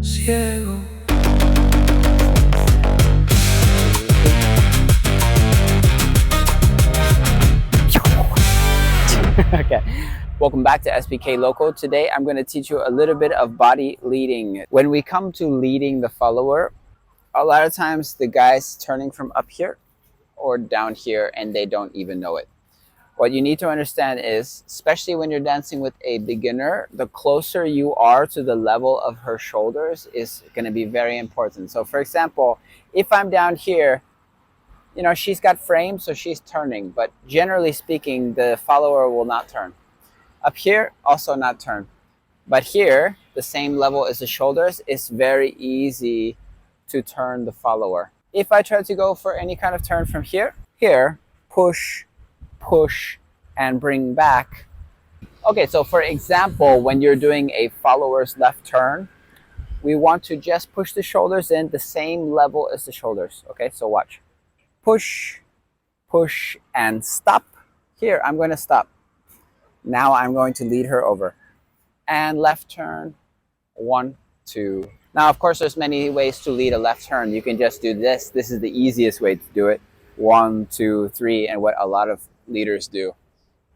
ciego. Okay, welcome back to SBK Local. Today I'm going to teach you a little bit of body leading. When we come to leading the follower, a lot of times the guy's turning from up here or down here and they don't even know it. What you need to understand is, especially when you're dancing with a beginner, the closer you are to the level of her shoulders is going to be very important. So for example, if I'm down here, you know, she's got frame, so she's turning, but generally speaking, the follower will not turn. Up here, also not turn. But here, the same level as the shoulders, it's very easy to turn the follower. If I try to go for any kind of turn from here, push, push, and bring back. Okay, so for example, when you're doing a follower's left turn, we want to just push the shoulders in the same level as the shoulders. Okay, so watch. Push, push, and stop. Here, I'm going to stop. Now I'm going to lead her over. And left turn, 1, 2. Now, of course, there's many ways to lead a left turn. You can just do this. This is the easiest way to do it. 1, 2, 3, and what a lot of leaders do.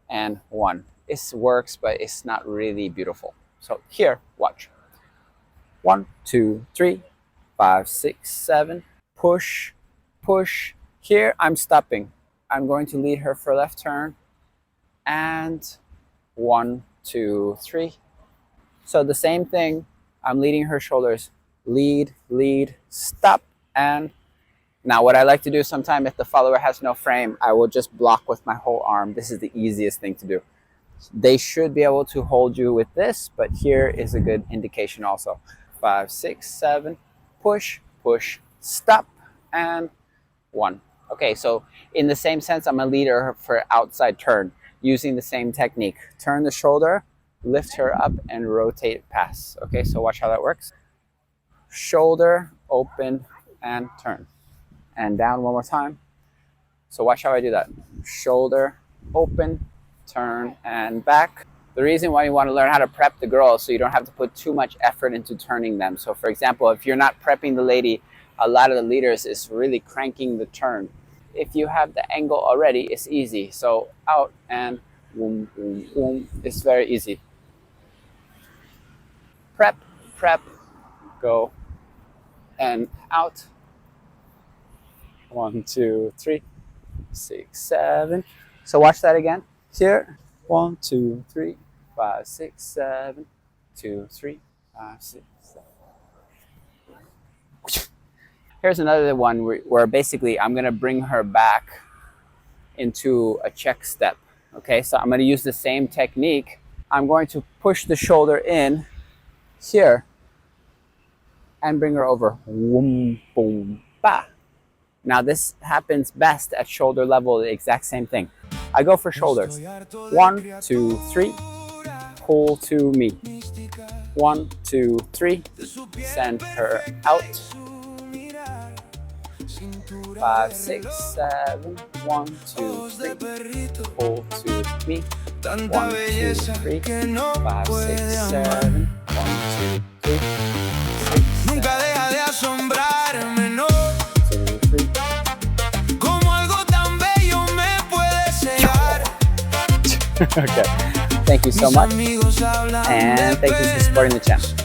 And 1. It works, but it's not really beautiful. So here, watch. 1, 2, 3, 5, 6, 7. Push, push. Here, I'm stopping. I'm going to lead her for left turn. And 1, 2, 3. So the same thing. I'm leading her shoulders. Lead, lead, stop. And now what I like to do sometimes if the follower has no frame, I will just block with my whole arm. This is the easiest thing to do. They should be able to hold you with this, but here is a good indication also. 5, 6, 7. Push, push, stop. And 1. Okay, so in the same sense, I'm a leader for outside turn using the same technique. Turn the shoulder, lift her up, and rotate pass. Okay, so watch how that works. Shoulder, open, and turn. And down one more time. So watch how I do that. Shoulder, open, turn, and back. The reason why you want to learn how to prep the girls so you don't have to put too much effort into turning them. So for example, if you're not prepping the lady, a lot of the leaders is really cranking the turn. If you have the angle already, it's easy. So out and boom, boom, boom. It's very easy. Prep, prep, go, and out. 1, 2, 3, 6, 7. So watch that again. Here, 1, 2, 3, 5, 6, 7. 2, 3, 5, 6, 7. Here's another one where basically I'm going to bring her back into a check step. Okay, so I'm going to use the same technique. I'm going to push the shoulder in here and bring her over. Boom, boom, ba. Now this happens best at shoulder level, the exact same thing. I go for shoulders. 1, 2, 3. Pull to me. 1, 2, 3. Send her out. 5, 6, 7. 1, 2, 3. Pull to me. 1, 2, 3. 5, 6, 7. 1, 2, 3. 6, Nunca deja de asombrarme, no. 2, 3. Como algo tan bello me puede cegar. Okay. Thank you so much. And thank you for supporting the channel.